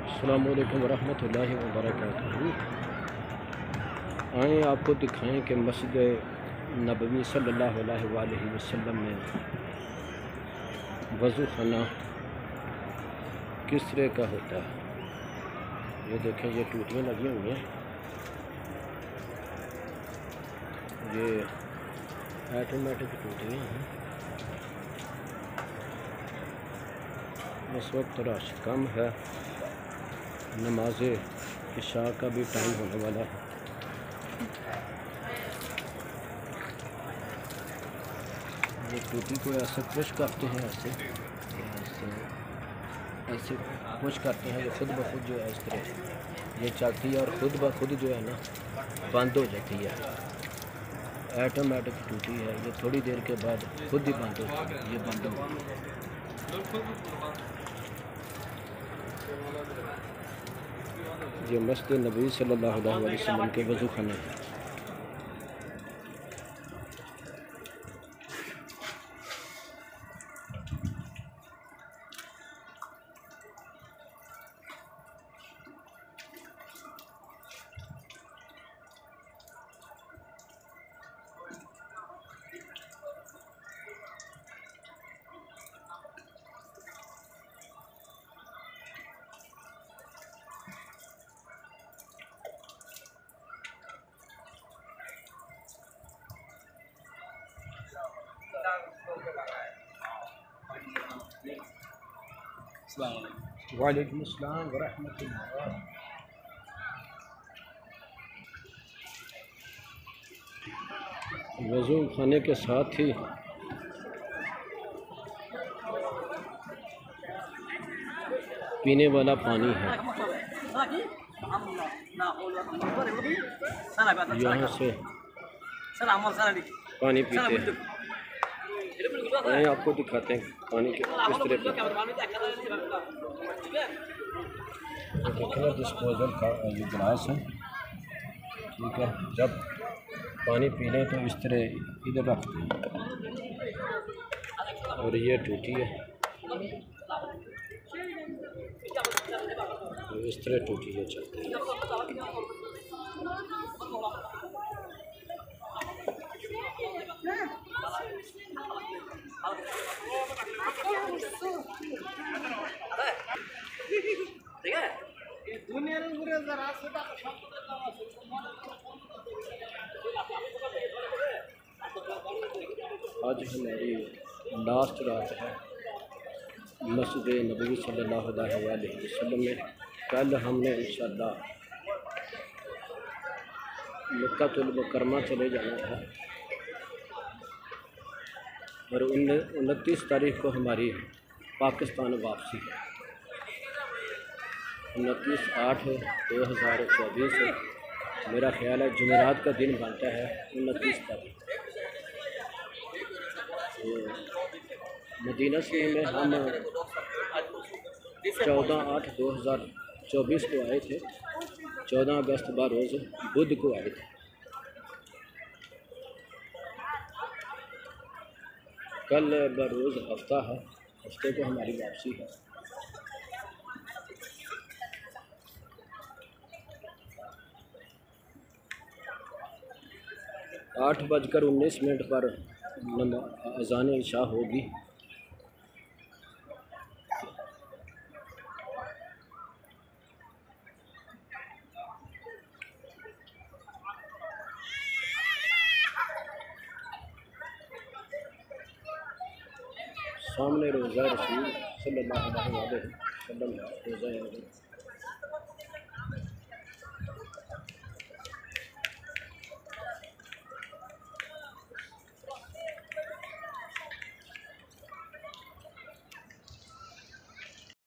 अस्सलामु अलैकुम वरहमतुल्लाहि वबरकातुहू। आए आपको दिखाएं कि मस्जिद नबवी सल्लल्लाहु अलैहि वसल्लम में वज़ू खाना किस तरह का होता है। ये देखें, ये टूटियाँ लगी हुई हैं। ये ऑटोमेटिक टूटियाँ हैं। इस वक्त रश कम है, नमाज इशा का भी टाइम होने वाला है। ये टूटी को ऐसे पुश करते हैं, ऐसे ऐसे पुश करते हैं, जो खुद ब खुद जो है इस तरह ये चलती है और खुद ब खुद जो है ना बंद हो जाती है। ऑटोमेटिक टूटी है, ये थोड़ी देर के बाद खुद ही बंद हो जाती है। ये बंद हो गई। ये मस्जिद नबी सल्लल्लाहु अलैहि वसल्लम के वज़ू खाने हैं। वालेकुम अस्सलाम वरहमतुल्लाह। वज़ू खाने के साथ ही पीने वाला पानी है। यहाँ से पानी पीते हैं। मैं आपको दिखाते हैं पानी के किस तरह देखना। डिस्पोजल का ये गिलास है, ठीक है। जब पानी पी लें तो इस तरह इधर रखते हैं। और ये टूटी है, इस तरह टूटी है, चलती है। आज हमारी लास्ट रात है मस्जिद नबवी सल्लल्लाहु अलैहि वसल्लम में। कल हमने इंशाअल्लाह मक्कातुल मुकर्रमा चले जाना था और 29 तारीख को हमारी पाकिस्तान वापसी है। 29/8/2024 मेरा ख्याल है जुमेरात का दिन बनता है 29 तारीख। तो मदीना से में हम 14/8/2024 को आए थे। 14 अगस्त बरोज़ बुध को आए थे। कल बरोज़ हफ्ता है, हफ्ते को हमारी वापसी है। आठ 8:19 पर अज़ान इशा होगी। सामने रोज़ा रसूल सल्लल्लाहु अलैहि वसल्लम रोज़ा है।